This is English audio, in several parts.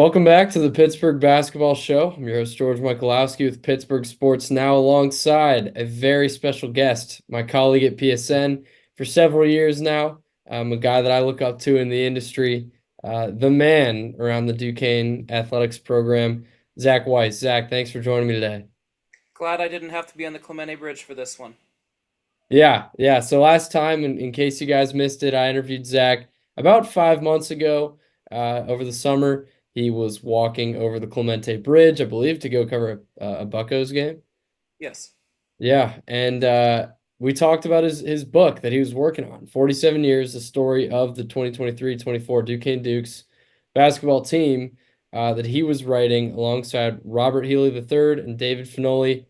Welcome back to the Pittsburgh Basketball Show. I'm your host, George Michalowski with Pittsburgh Sports Now, alongside a very special guest, my colleague at PSN for several years now, a guy that I look up to in the industry, the man around the Duquesne athletics program, Zach Weiss. Zach, thanks for joining me today. Glad I didn't have to be on the Clemente Bridge for this one. Yeah. So last time, in case you guys missed it, I interviewed Zach about 5 months ago over the summer. He was walking over the Clemente Bridge, I believe, to go cover a Buccos game. Yes. Yeah, and we talked about his book that he was working on, 47 Years, the story of the 2023-24 Duquesne Dukes basketball team that he was writing alongside Robert Healy III and David Finoli.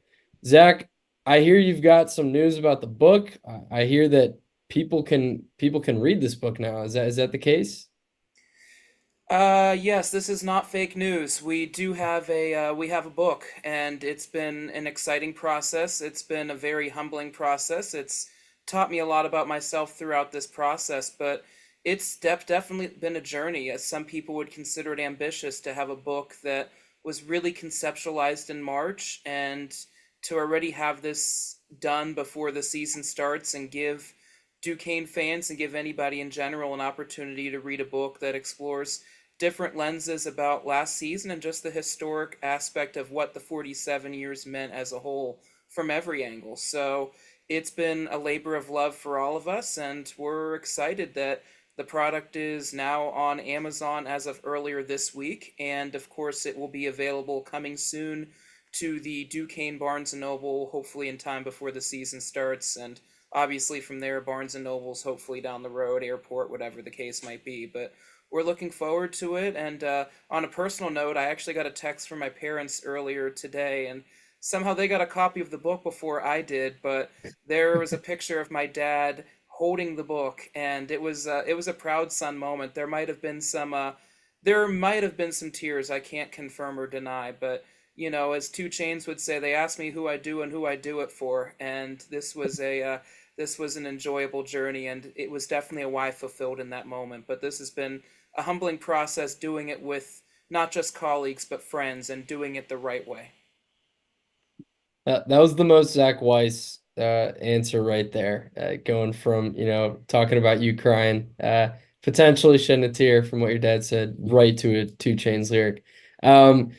Zach, I hear you've got some news about the book. I hear that people can read this book now. Is that the case? Yes, this is not fake news. We have a book, and it's been an exciting process. It's been a very humbling process. It's taught me a lot about myself throughout this process, but it's definitely been a journey, as some people would consider it ambitious to have a book that was really conceptualized in March, and to already have this done before the season starts and give Duquesne fans and give anybody in general an opportunity to read a book that explores different lenses about last season and just the historic aspect of what the 47 years meant as a whole from every angle. So it's been a labor of love for all of us, and we're excited that the product is now on Amazon as of earlier this week, and of course it will be available coming soon to the Duquesne Barnes& and Noble, hopefully in time before the season starts, and obviously from there Barnes& and Nobles hopefully down the road, airport, whatever the case might be. But we're looking forward to it. And on a personal note, I actually got a text from my parents earlier today, and somehow they got a copy of the book before I did. But there was a picture of my dad holding the book, and it was a proud son moment. There might have been some tears. I can't confirm or deny, but as Two Chains would say, they asked me who I do and who I do it for, and this was an enjoyable journey, and it was definitely a why fulfilled in that moment. But this has been a humbling process, doing it with not just colleagues but friends, and doing it the right way. That was the most Zach Weiss answer right there. Going from, talking about you crying, potentially shedding a tear from what your dad said, right to a Two Chains lyric. Um,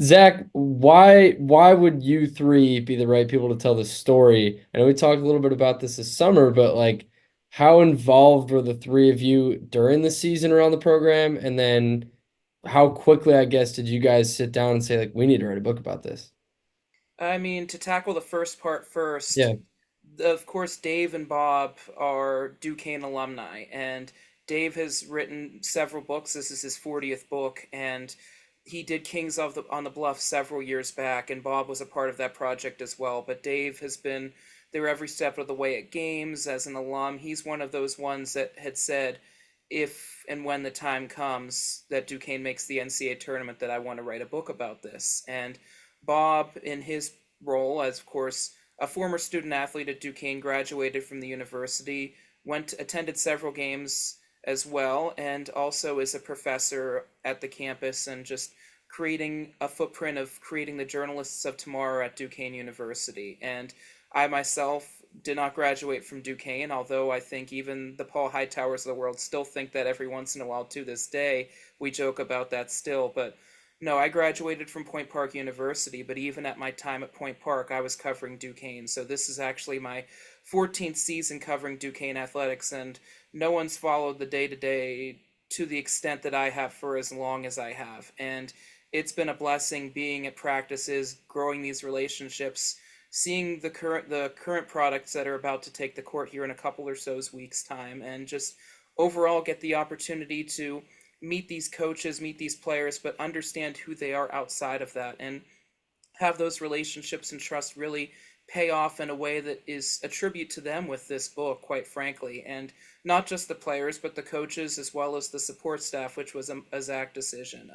Zach, why would you three be the right people to tell this story? I know we talked a little bit about this summer, but like, how involved were the three of you during the season around the program? And then how quickly, I guess, did you guys sit down and say, like, we need to write a book about this? I mean, to tackle the first part first, Yeah. of course, Dave and Bob are Duquesne alumni, and Dave has written several books. This is his 40th book, and he did on the Bluff several years back, and Bob was a part of that project as well. But Dave has been there every step of the way at games as an alum. He's one of those ones that had said, if and when the time comes that Duquesne makes the NCAA tournament, that I want to write a book about this. And Bob, in his role as, of course, a former student athlete at Duquesne, graduated from the university, attended several games as well, and also is a professor at the campus, and just creating a footprint of creating the journalists of tomorrow at Duquesne University. And I myself did not graduate from Duquesne, although I think even the Paul Hightowers of the world still think that every once in a while to this day. We joke about that still, but no, I graduated from Point Park University, but even at my time at Point Park, I was covering Duquesne. So this is actually my 14th season covering Duquesne athletics, and no one's followed the day to day to the extent that I have for as long as I have. And it's been a blessing being at practices, growing these relationships, seeing the current products that are about to take the court here in a couple or so's weeks time, and just overall get the opportunity to meet these coaches, meet these players, but understand who they are outside of that, and have those relationships and trust really pay off in a way that is a tribute to them with this book, quite frankly. And not just the players, but the coaches as well as the support staff, which was a Zach decision.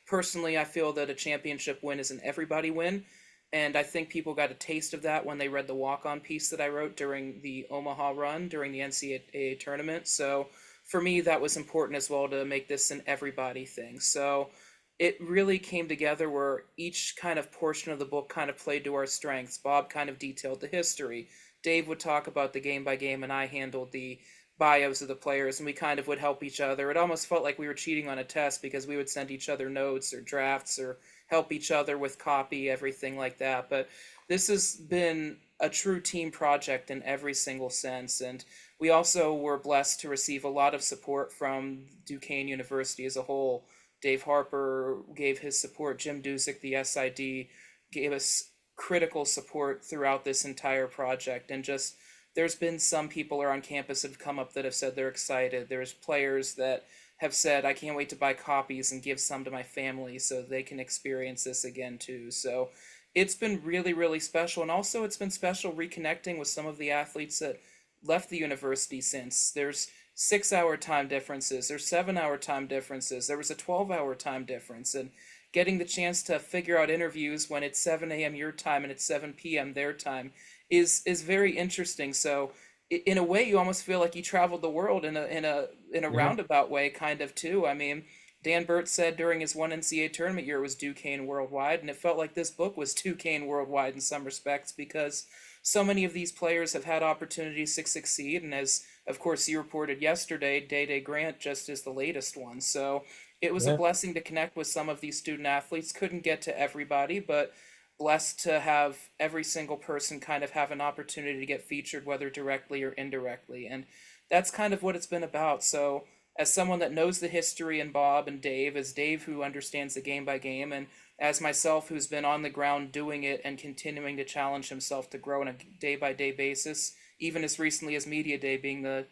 Personally, I feel that a championship win is an everybody win. And I think people got a taste of that when they read the walk-on piece that I wrote during the Omaha run, during the NCAA tournament. So for me, that was important as well, to make this an everybody thing. So it really came together where each kind of portion of the book kind of played to our strengths. Bob kind of detailed the history. Dave would talk about the game by game, and I handled the bios of the players, and we kind of would help each other. It almost felt like we were cheating on a test because we would send each other notes or drafts or help each other with copy, everything like that. But this has been a true team project in every single sense. And we also were blessed to receive a lot of support from Duquesne University as a whole. Dave Harper gave his support. Jim Dusick, the SID, gave us critical support throughout this entire project. And just there's been some people are on campus that have come up that have said they're excited. There's players that have said, I can't wait to buy copies and give some to my family so they can experience this again too. So it's been really, really special. And also, it's been special reconnecting with some of the athletes that left the university since. There's 6 hour time differences, there's 7 hour time differences, there was a 12 hour time difference. And getting the chance to figure out interviews when it's 7 a.m. your time and it's 7 p.m. their time is very interesting. So in a way, you almost feel like you traveled the world in a Yeah. roundabout way, kind of too. I mean, Dan Burt said during his one NCAA tournament year it was Duquesne worldwide, and it felt like this book was Duquesne worldwide in some respects because so many of these players have had opportunities to succeed, and as of course you reported yesterday, Day Day Grant just is the latest one. So it was a Yeah. blessing to connect with some of these student athletes. Couldn't get to everybody, but blessed to have every single person kind of have an opportunity to get featured, whether directly or indirectly. And that's kind of what it's been about. So, as someone that knows the history and Bob and Dave, as Dave who understands the game by game, and as myself who's been on the ground doing it and continuing to challenge himself to grow on a day by day basis, even as recently as Media Day, being the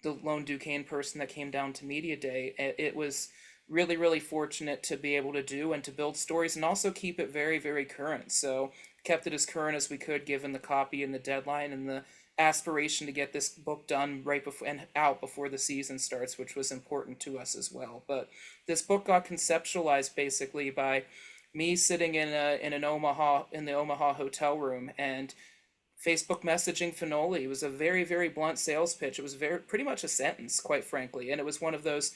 lone Duquesne person that came down to Media Day. It was really, really fortunate to be able to do and to build stories and also keep it very, very current. So kept it as current as we could given the copy and the deadline and the aspiration to get this book done right before and out before the season starts, which was important to us as well. But this book got conceptualized basically by me sitting in the Omaha hotel room and Facebook messaging Finoli. It was a very, very blunt sales pitch. It was very pretty much a sentence, quite frankly. And it was one of those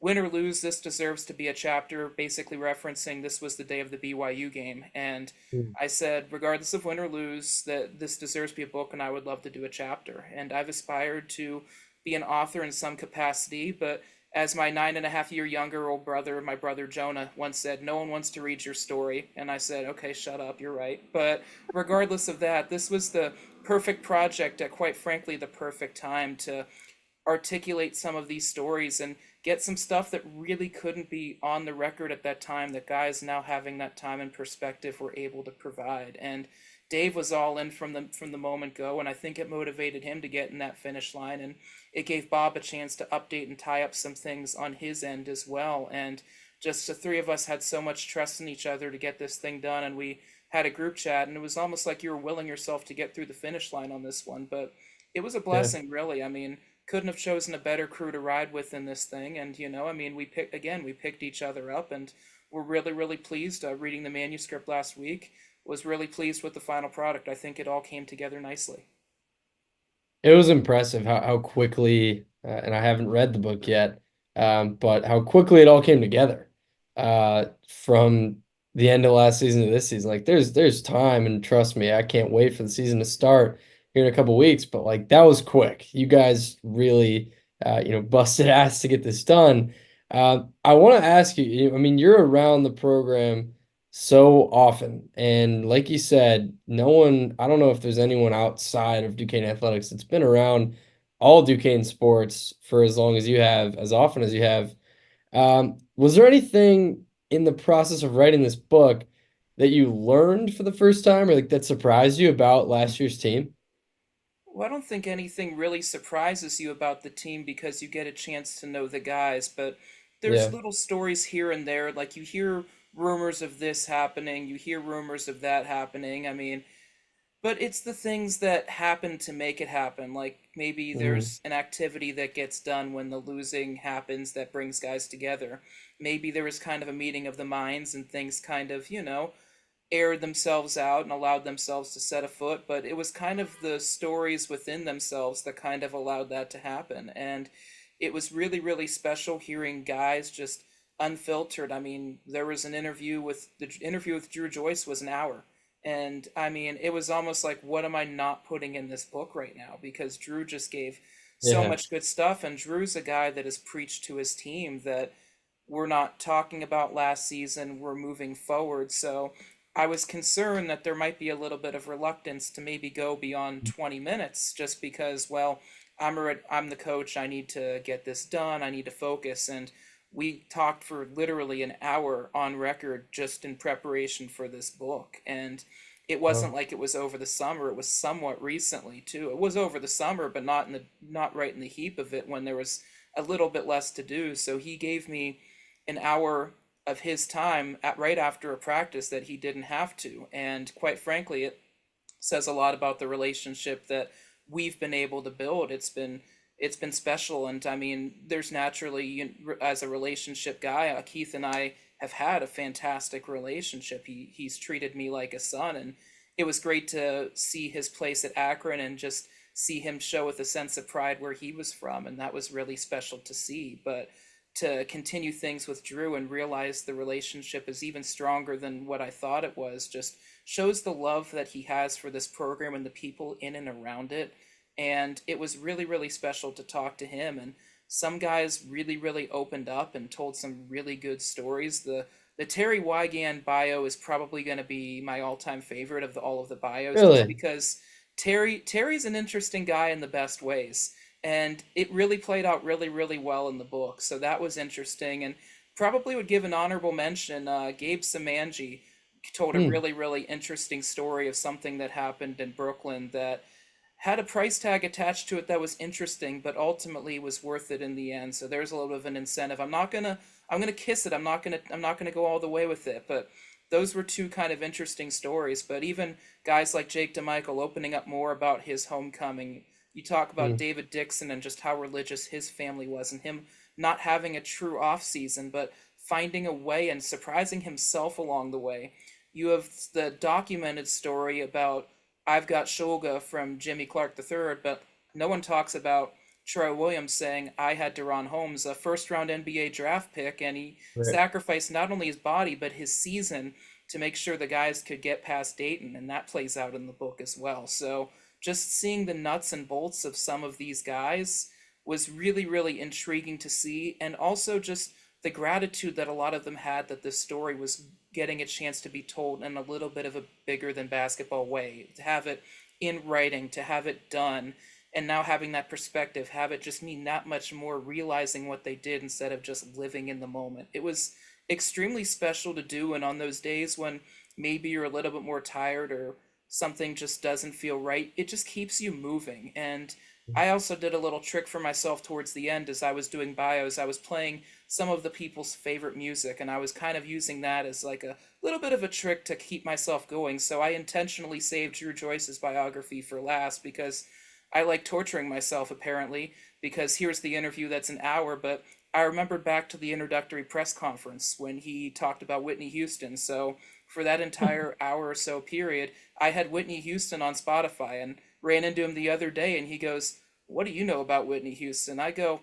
win or lose, this deserves to be a chapter, basically referencing this was the day of the BYU game. And Mm. I said, regardless of win or lose, that this deserves to be a book and I would love to do a chapter. And I've aspired to be an author in some capacity, but as my 9.5 year younger old brother, my brother Jonah, once said, no one wants to read your story. And I said, okay, shut up, you're right. But regardless of that, this was the perfect project at quite frankly the perfect time to articulate some of these stories and get some stuff that really couldn't be on the record at that time that guys now having that time and perspective were able to provide. And Dave was all in from the moment go, and I think it motivated him to get in that finish line, and it gave Bob a chance to update and tie up some things on his end as well. And just the three of us had so much trust in each other to get this thing done, and we had a group chat, and it was almost like you were willing yourself to get through the finish line on this one. But it was a Yeah. blessing, really. I mean, couldn't have chosen a better crew to ride with in this thing. And I mean, we picked each other up, and we're really, really pleased. Reading the manuscript last week, was really pleased with the final product. I think it all came together nicely. It was impressive how quickly, and I haven't read the book yet, but how quickly it all came together from the end of last season to this season. Like there's time, and trust me, I can't wait for the season to start here in a couple weeks. But like that was quick. You guys really, busted ass to get this done. I want to ask you. I mean, you're around the program so often. And like you said, no one, I don't know if there's anyone outside of Duquesne Athletics that's been around all Duquesne sports for as long as you have, as often as you have. Was there anything in the process of writing this book that you learned for the first time or like that surprised you about last year's team? Well, I don't think anything really surprises you about the team because you get a chance to know the guys, but there's Yeah. little stories here and there. Like you hear rumors of this happening, you hear rumors of that happening. I mean, but it's the things that happen to make it happen. Like maybe Mm. there's an activity that gets done when the losing happens that brings guys together. Maybe there was kind of a meeting of the minds and things kind of, aired themselves out and allowed themselves to set a foot, but it was kind of the stories within themselves that kind of allowed that to happen. And it was really, really special hearing guys just unfiltered. I mean, there was an interview with the interview with Drew Joyce was an hour. And I mean, it was almost like, what am I not putting in this book right now? Because Drew just gave so Yeah. much good stuff. And Drew's a guy that has preached to his team that we're not talking about last season, we're moving forward. So I was concerned that there might be a little bit of reluctance to maybe go beyond 20 minutes just because, well, I'm the coach, I need to get this done, I need to focus. And we talked for literally an hour on record just in preparation for this book. And it wasn't Oh, like it was over the summer, it was somewhat recently too. It was over the summer, but not right in the heap of it when there was a little bit less to do. So he gave me an hour of his time right after a practice that he didn't have to. And quite frankly, it says a lot about the relationship that we've been able to build. It's been special. And I mean, there's naturally, as a relationship guy, Keith and I have had a fantastic relationship. He's treated me like a son, and it was great to see his place at Akron and just see him show with a sense of pride where he was from, and that was really special to see. But to continue things with Drew and realize the relationship is even stronger than what I thought it was just shows the love that he has for this program and the people in and around it. And it was really, really special to talk to him. And some guys really, really opened up and told some really good stories. The Terry Wygan bio is probably going to be my all-time favorite of all of the bios, just really? because Terry's an interesting guy in the best ways, and it really played out really, really well in the book. So that was interesting, and probably would give an honorable mention. Gabe Samanji told a Hmm. really, really interesting story of something that happened in Brooklyn that had a price tag attached to it that was interesting, but ultimately was worth it in the end. So there's a little bit of an incentive. I'm gonna kiss it. I'm not gonna go all the way with it. But those were two kind of interesting stories. But even guys like Jake DeMichael opening up more about his homecoming. You talk about Hmm. David Dixon and just how religious his family was, and him not having a true off season, but finding a way and surprising himself along the way. You have the documented story about I've got Shulga from Jimmy Clark III, but no one talks about Tre Williams saying I had Deron Holmes, a first round NBA draft pick, and he Right. sacrificed not only his body but his season to make sure the guys could get past Dayton, and that plays out in the book as well. So just seeing the nuts and bolts of some of these guys was really, really intriguing to see, and also just the gratitude that a lot of them had that this story was getting a chance to be told in a little bit of a bigger than basketball way, to have it in writing, to have it done, and now having that perspective, have it just mean that much more realizing what they did instead of just living in the moment. It was extremely special to do, and on those days when maybe you're a little bit more tired or something just doesn't feel right, it just keeps you moving. And I also did a little trick for myself towards the end as I was doing bios. I was playing some of the people's favorite music, and I was kind of using that as like a little bit of a trick to keep myself going. So I intentionally saved Drew Joyce's biography for last because I like torturing myself apparently, because here's the interview that's an hour, but I remembered back to the introductory press conference when he talked about Whitney Houston. So for that entire hour or so period, I had Whitney Houston on Spotify and ran into him the other day, and he goes, "What do you know about Whitney Houston?" I go,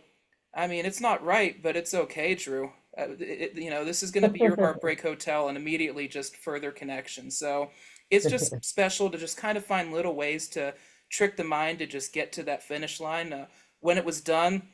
"I mean, it's not right, but it's okay, Drew. This is going to be your heartbreak hotel," and immediately just further connection. So it's just special to just kind of find little ways to trick the mind to just get to that finish line. When it was done,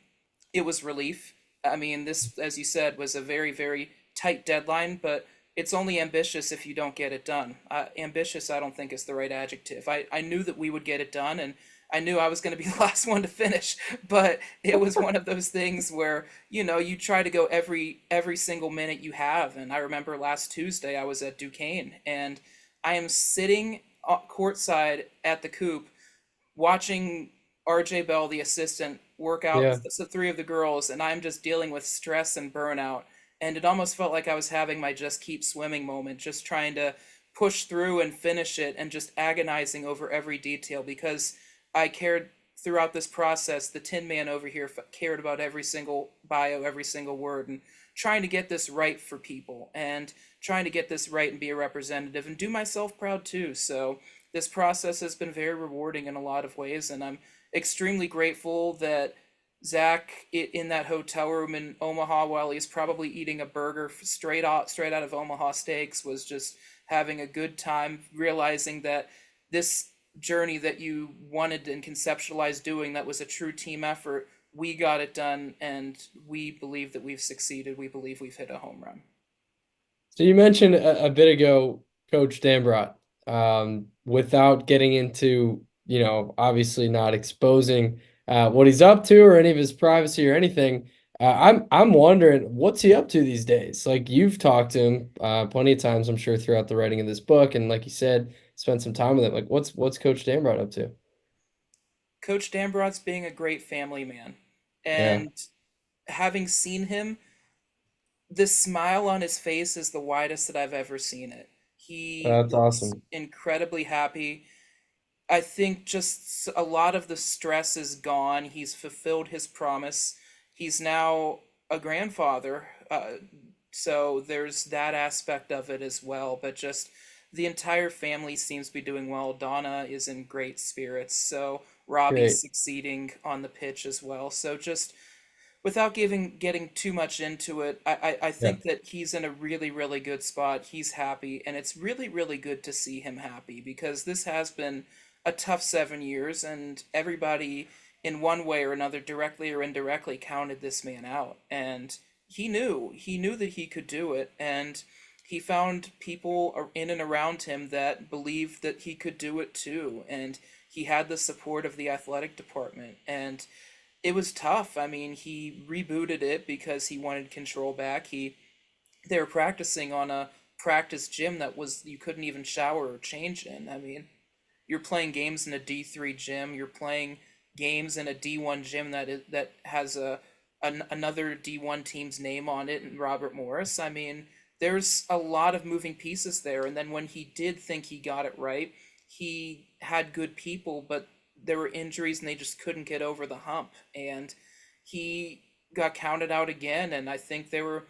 it was relief. I mean, this, as you said, was a very, very tight deadline, but it's only ambitious if you don't get it done. Ambitious, I don't think is the right adjective. I knew that we would get it done, and I knew I was going to be the last one to finish, but it was one of those things where, you try to go every single minute you have. And I remember last Tuesday I was at Duquesne, and I am sitting courtside at the coop watching RJ Bell, the assistant, work out Yeah. the three of the girls, and I'm just dealing with stress and burnout. And it almost felt like I was having my just keep swimming moment, just trying to push through and finish it, and just agonizing over every detail because I cared throughout this process. The Tin Man over here cared about every single bio, every single word, and trying to get this right for people, and trying to get this right and be a representative and do myself proud too. So this process has been very rewarding in a lot of ways, and I'm extremely grateful that Zach in that hotel room in Omaha while he's probably eating a burger straight out of Omaha Steaks was just having a good time, realizing that this journey that you wanted and conceptualized doing, that was a true team effort. We got it done, and we believe that we've succeeded. We believe we've hit a home run. So you mentioned a bit ago Coach Dambrot. Without getting into, obviously not exposing what he's up to or any of his privacy or anything. I'm wondering what's he up to these days? Like you've talked to him plenty of times, I'm sure, throughout the writing of this book, and like you said, spent some time with him. Like what's Coach Dambrot up to? Coach Dambrot's being a great family man, Yeah, and having seen him, the smile on his face is the widest that I've ever seen it. He that's looks awesome. incredibly happy. I think just a lot of the stress is gone. He's fulfilled his promise. He's now a grandfather. So there's that aspect of it as well. But just the entire family seems to be doing well. Donna is in great spirits. So Robbie's Great. succeeding on the pitch as well. So just without getting too much into it, I Yeah, think that he's in a really, really good spot. He's happy, and it's really, really good to see him happy because this has been a tough 7 years, and everybody in one way or another, directly or indirectly, counted this man out. And he knew that he could do it, and he found people in and around him that believed that he could do it too. And he had the support of the athletic department, and it was tough. I mean, he rebooted it because he wanted control back. They were practicing on a practice gym that was you couldn't even shower or change in. I mean, you're playing games in a D3 gym. You're playing games in a D1 gym that has another D1 team's name on it and Robert Morris. I mean, there's a lot of moving pieces there. And then when he did think he got it right, he had good people, but there were injuries and they just couldn't get over the hump. And he got counted out again. And I think there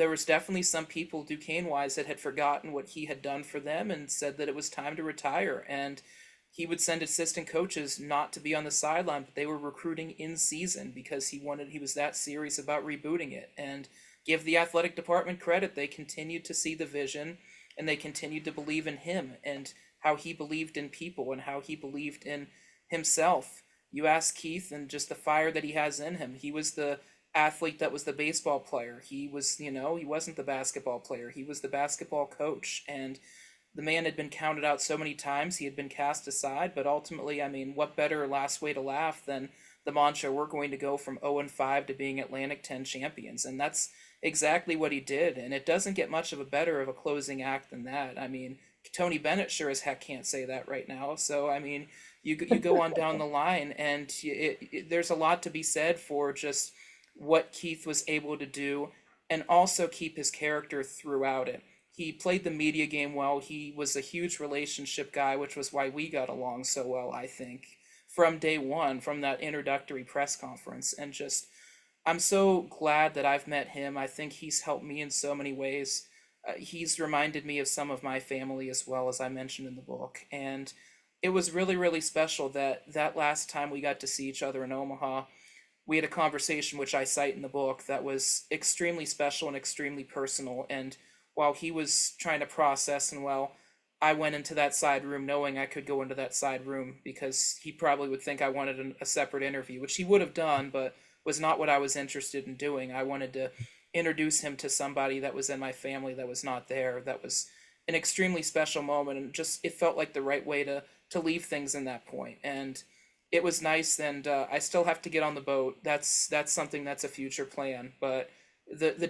was definitely some people Duquesne wise that had forgotten what he had done for them and said that it was time to retire. And he would send assistant coaches not to be on the sideline, but they were recruiting in season because he was that serious about rebooting it. And give the athletic department credit, they continued to see the vision and they continued to believe in him and how he believed in people and how he believed in himself. You ask Keith and just the fire that he has in him. He was the athlete that was the baseball player. He wasn't the basketball player. He was the basketball coach. And the man had been counted out so many times, he had been cast aside, but ultimately, I mean, what better last way to laugh than the mantra, we're going to go from 0 and 5 to being Atlantic 10 champions. And that's exactly what he did. And it doesn't get much of a better of a closing act than that. I mean, Tony Bennett sure as heck can't say that right now. So, I mean, you go on down the line, and there's a lot to be said for just what Keith was able to do and also keep his character throughout it. He played the media game well. He was a huge relationship guy, which was why we got along so well, I think, from day one, from that introductory press conference. And just, I'm so glad that I've met him. I think he's helped me in so many ways. He's reminded me of some of my family as well, as I mentioned in the book. And it was really, really special that last time we got to see each other in Omaha, we had a conversation which I cite in the book that was extremely special and extremely personal. And while he was trying to process and well, I went into that side room knowing I could go into that side room because he probably would think I wanted a separate interview, which he would have done, but was not what I was interested in doing. I wanted to introduce him to somebody that was in my family that was not there. That was an extremely special moment, and just it felt like the right way to leave things in that point. And it was nice, and I still have to get on the boat. That's something that's a future plan, but the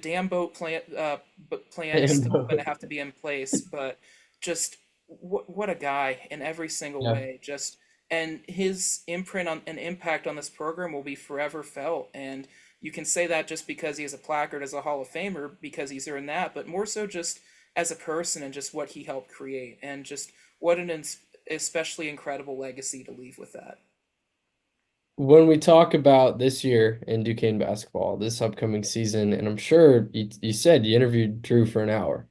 damn boat plan is still going to have to be in place. But just what a guy in every single yeah. way. Just and his imprint on an impact on this program will be forever felt. And you can say that just because he has a placard as a Hall of Famer because he's earned that, but more so just as a person and just what he helped create and just what an especially incredible legacy to leave with that. When we talk about this year in Duquesne basketball, this upcoming season, and I'm sure you said you interviewed Drew for an hour.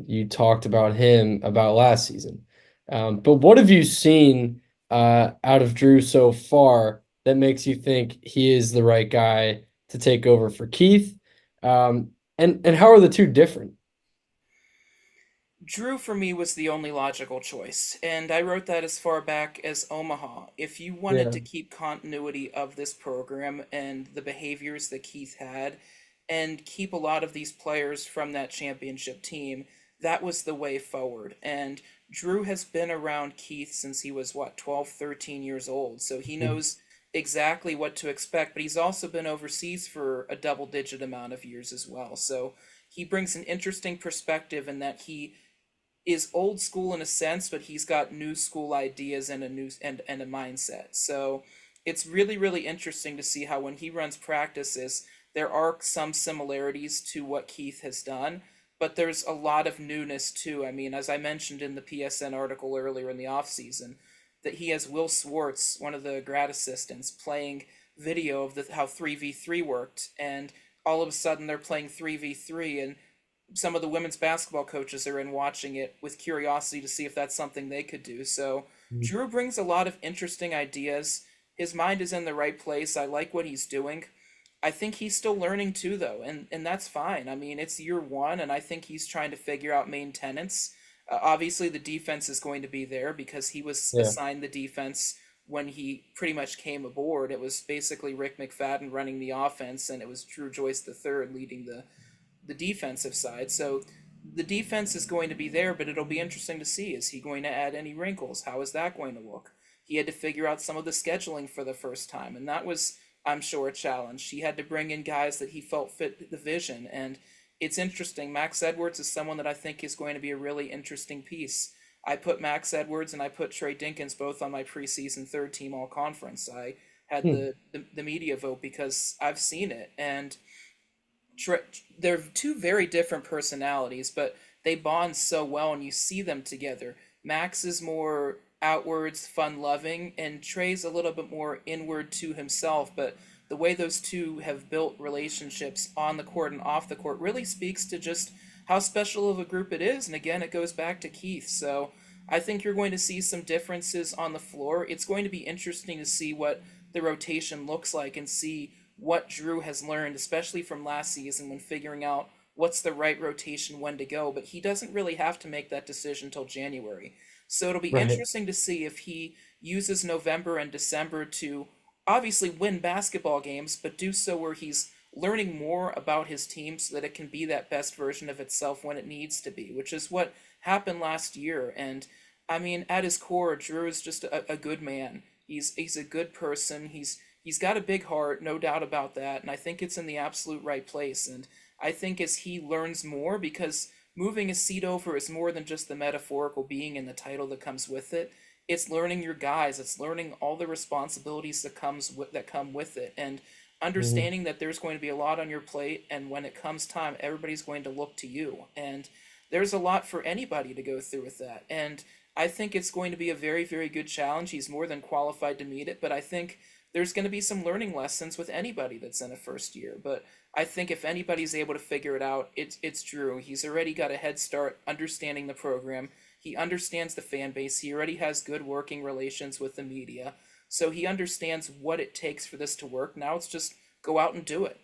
You talked about him about last season. But what have you seen out of Drew so far? that makes you think he is the right guy to take over for Keith? And how are the two different? Drew for me was the only logical choice, and I wrote that as far back as Omaha. If you wanted Yeah. to keep continuity of this program and the behaviors that Keith had, and keep a lot of these players from that championship team, that was the way forward. And Drew has been around Keith since he was, what, 12, 13 years old, so he knows exactly what to expect, but he's also been overseas for a double digit amount of years as well. So he brings an interesting perspective in that he is old school in a sense, but he's got new school ideas and a mindset. So it's really really interesting to see how when he runs practices, there are some similarities to what Keith has done, but there's a lot of newness too. I mean, as I mentioned in the PSN article earlier in the off season, that he has Will Swartz, one of the grad assistants, playing video of how 3v3 worked, and all of a sudden they're playing 3v3, and some of the women's basketball coaches are in watching it with curiosity to see if that's something they could do. So Mhm. Drew brings a lot of interesting ideas. His mind is in the right place. I like what he's doing. I think he's still learning too, though, and that's fine. I mean, it's year one, and I think he's trying to figure out main tenets. Obviously, the defense is going to be there because he was Yeah. assigned the defense when he pretty much came aboard. It was basically Rick McFadden running the offense, and it was Drew Joyce III leading the defensive side. So the defense is going to be there, but it'll be interesting to see. Is he going to add any wrinkles? How is that going to look? He had to figure out some of the scheduling for the first time, and that was, I'm sure, a challenge. He had to bring in guys that he felt fit the vision, and it's interesting. Max Edwards is someone that I think is going to be a really interesting piece. I put Max Edwards and I put Trey Dinkins both on my preseason third team all conference. I had Hmm. the media vote because I've seen it, and they're two very different personalities, but they bond so well and you see them together. Max is more outwards, fun loving, and Trey's a little bit more inward to himself, but the way those two have built relationships on the court and off the court really speaks to just how special of a group it is. And again, it goes back to Keith. So I think you're going to see some differences on the floor. It's going to be interesting to see what the rotation looks like and see what Drew has learned, especially from last season when figuring out what's the right rotation when to go. But he doesn't really have to make that decision until January. So it'll be Right. interesting to see if he uses November and December to obviously win basketball games, but do so where he's learning more about his team so that it can be that best version of itself when it needs to be, which is what happened last year. And I mean, at his core, Drew is just a good man. He's a good person. He's got a big heart, no doubt about that, and I think it's in the absolute right place. And I think as he learns more, because moving a seat over is more than just the metaphorical being in the title that comes with it. It's learning your guys. It's learning all the responsibilities that come with it, and Mhm. understanding that there's going to be a lot on your plate. And when it comes time, everybody's going to look to you. And there's a lot for anybody to go through with that. And I think it's going to be a very, very good challenge. He's more than qualified to meet it, but I think there's going to be some learning lessons with anybody that's in a first year. But I think if anybody's able to figure it out, it's Drew. He's already got a head start understanding the program. He understands the fan base. He already has good working relations with the media. So he understands what it takes for this to work. Now it's just go out and do it.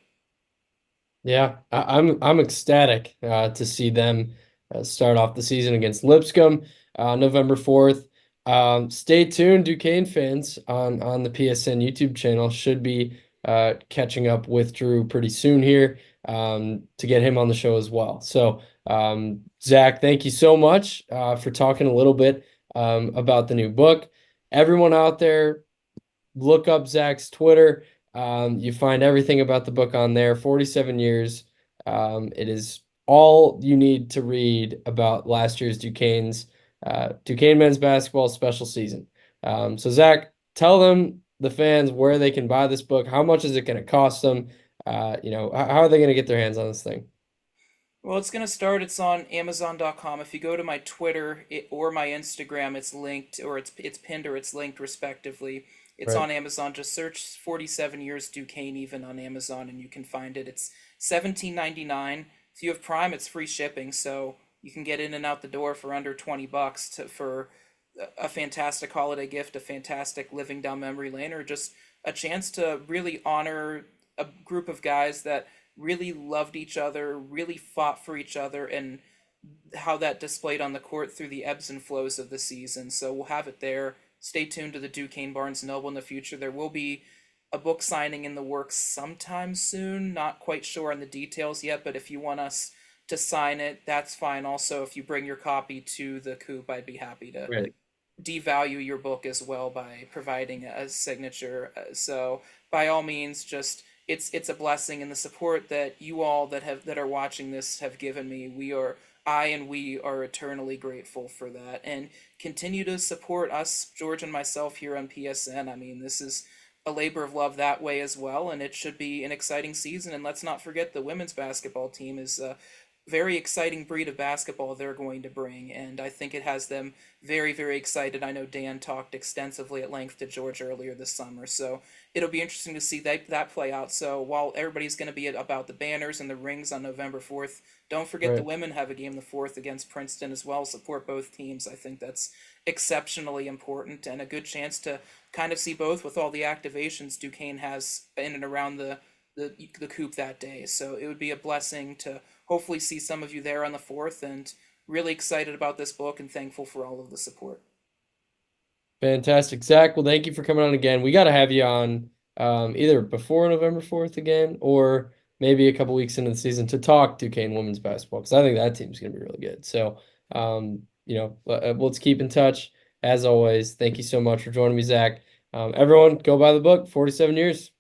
Yeah, I'm ecstatic to see them start off the season against Lipscomb, November 4th. Stay tuned, Duquesne fans, on the PSN YouTube channel. Should be catching up with Drew pretty soon here to get him on the show as well. So, Zach, thank you so much for talking a little bit about the new book. Everyone out there, look up Zach's Twitter. You find everything about the book on there. 47 years. It is all you need to read about last year's Duquesne men's basketball special season. So Zach, tell them, the fans, where they can buy this book. How much is it going to cost them? How are they going to get their hands on this thing? Well, it's going to start. It's on Amazon.com. If you go to my Twitter or my Instagram, it's linked, or it's pinned, or it's linked respectively. It's Right. on Amazon. Just search 47 years Duquesne even on Amazon and you can find it. It's 17.99. If you have Prime, it's free shipping, so you can get in and out the door for under $20 for a fantastic holiday gift, a fantastic living down memory lane, or just a chance to really honor a group of guys that really loved each other, really fought for each other, and how that displayed on the court through the ebbs and flows of the season. So we'll have it there. Stay tuned to the Duquesne Barnes Noble in the future. There will be a book signing in the works sometime soon. Not quite sure on the details yet, but if you want us to sign it, that's fine. Also, if you bring your copy to the coop, I'd be happy to Right. devalue your book as well by providing a signature. So by all means, just it's a blessing, and the support that you all that are watching this have given me. We are eternally grateful for that, and continue to support us, George and myself here on PSN. I mean, this is a labor of love that way as well, and it should be an exciting season. And let's not forget the women's basketball team is very exciting breed of basketball they're going to bring, and I think it has them very, very excited. I know Dan talked extensively at length to George earlier this summer, so it'll be interesting to see that play out. So while everybody's going to be about the banners and the rings on November 4th, don't forget the Right. women have a game the 4th against Princeton as well. Support both teams. I think that's exceptionally important and a good chance to kind of see both with all the activations Duquesne has in and around the coop that day. So it would be a blessing to hopefully see some of you there on the 4th, and really excited about this book and thankful for all of the support. Fantastic. Zach, well, thank you for coming on again. We got to have you on either before November 4th again or maybe a couple weeks into the season to talk Duquesne women's basketball because I think that team's going to be really good. So, let's keep in touch. As always, thank you so much for joining me, Zach. Everyone, go buy the book, 47 Years.